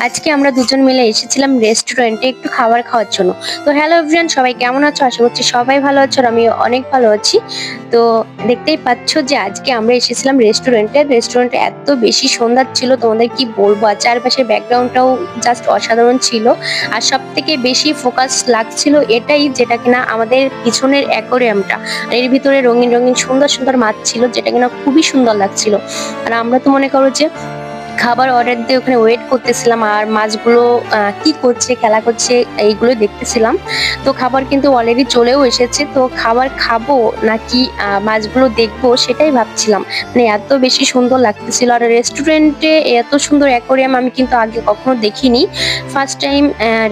আজকে আমরা দুজন মিলে এসেছিলাম রেস্টুরেন্টে একটু খাবার খাওয়ার জন্য। তো হ্যালো এভরিওয়ান, সবাই কেমন আছো? আশা করছি সবাই ভালো আছো আর আমি অনেক ভালো আছি। তো দেখতেই পাচ্ছ যে আজকে আমরা এসেছিলাম রেস্টুরেন্টে এত বেশি সুন্দর ছিল, তোমাদের কি বলবো। আর চারপাশের ব্যাকগ্রাউন্ডটাও জাস্ট অসাধারণ ছিল। আর সব থেকে বেশি ফোকাস লাগছিল এটাই, যেটা কিনা আমাদের পিছনের অ্যাকোরিয়ামটা। আর এর ভিতরে রঙিন রঙিন সুন্দর সুন্দর মাছ ছিল, যেটা কিনা খুবই সুন্দর লাগছিল। আর আমরা তো মনে করো যে খাবার অর্ডার দিয়ে ওখানে ওয়েট করতেছিলাম আর মাছগুলো কি করছে, খেলা করছে, এইগুলো দেখতেছিলাম। তো খাবার কিন্তু অলরেডি চলেও এসেছে। তো খাবার খাবো নাকি মাছগুলো দেখবো সেটাই ভাবছিলাম। মানে এত বেশি সুন্দর লাগতেছিল। আর রেস্টুরেন্টে এত সুন্দর অ্যাকোরিয়াম আমি কিন্তু আগে কখনো দেখিনি। ফার্স্ট টাইম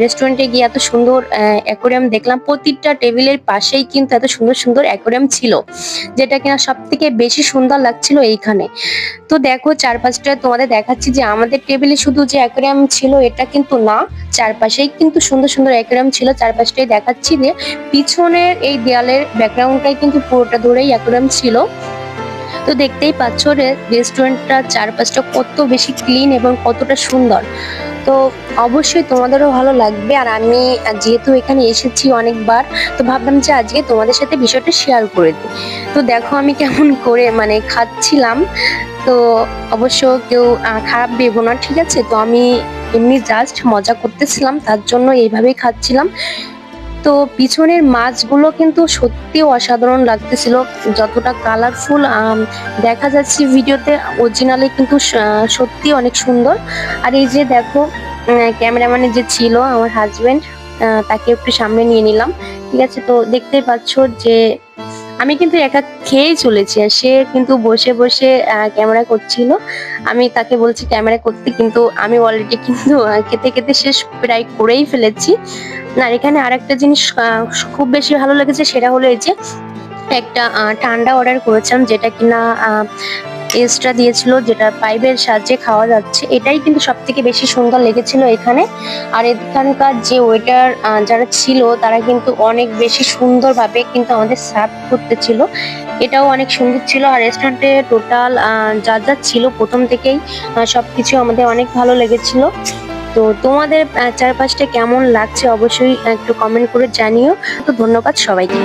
রেস্টুরেন্টে গিয়ে এত সুন্দর অ্যাকোরিয়াম দেখলাম। প্রতিটা টেবিলের পাশেই কিন্তু এত সুন্দর সুন্দর অ্যাকোরিয়াম ছিল, যেটা কিনা সব থেকে বেশি সুন্দর লাগছিল এইখানে। তো দেখো চারপাশটা তোমাদের দেখাচ্ছি যে আমাদের টেবিলে শুধু যে অ্যাকোরিয়াম ছিল এটা কিন্তু না, চারপাশেই কিন্তু সুন্দর সুন্দর অ্যাকোরিয়াম ছিল। চারপাশটাই দেখাচ্ছি যে পিছনের এই দেয়ালের ব্যাকগ্রাউন্ডটাই কিন্তু পুরোটা ধরেই অ্যাকোরিয়াম ছিল। তো দেখতেই পাচ্ছ রেস্টুরেন্টটার চারপাশটা কত বেশি ক্লিন এবং কতটা সুন্দর। তো অবশ্যই তোমাদেরও ভালো লাগবে। আর আমি যেহেতু এখানে এসেছি অনেকবার, তো ভাবলাম যে আজকে তোমাদের সাথে বিষয়টা শেয়ার করে দিই। তো দেখো আমি কেমন করে মানে খাচ্ছিলাম। তো অবশ্য কেউ খারাপ ভেবো না, ঠিক আছে? তো আমি এমনি জাস্ট মজা করতেছিলাম, তার জন্য এইভাবেই খাচ্ছিলাম। তো পিছনের মাছগুলো কিন্তু সত্যি অসাধারণ লাগতেছিল, যতটা কালারফুল দেখা যাচ্ছে ভিডিওতে, অরিজিনালি কিন্তু সত্যি অনেক সুন্দর। আর এই যে দেখো ক্যামেরাম্যানে যে ছিল আমার হাজবেন্ড, তাকে একটু সামনে নিয়ে নিলাম, ঠিক আছে? তো দেখতেই পাচ্ছ যে আমি কিন্তু একা খেয়েই চলেছি আর সে কিন্তু বসে বসে ক্যামেরা করছিল। আমি তাকে বলছি ক্যামেরা করতে, কিন্তু আমি অলরেডি কিন্তু খেতে খেতে শেষ প্রায় করেই ফেলেছি। আর এখানে আরেকটা জিনিস খুব বেশি ভালো লেগেছে, সেটা হলো এই যে একটা ঠান্ডা অর্ডার করেছিলাম, যেটা কিনা এক্সট্রা দিয়েছিল, যেটা পাইপের সাহায্যে খাওয়া যাচ্ছে। এটাই কিন্তু সব থেকে বেশি সুন্দর লেগেছিল এখানে। আর এখানকার যে ওয়েটার যারা ছিল তারা কিন্তু অনেক বেশি সুন্দরভাবে কিন্তু আমাদের সার্ভ করতেছিল, এটাও অনেক সুন্দর ছিল। আর রেস্টুরেন্টে টোটাল যা যা ছিল প্রথম থেকেই সবকিছু আমাদের অনেক ভালো লেগেছিল। তো তোমাদের চারপাশটা কেমন লাগছে অবশ্যই একটু কমেন্ট করে জানিও। তো ধন্যবাদ সবাইকে।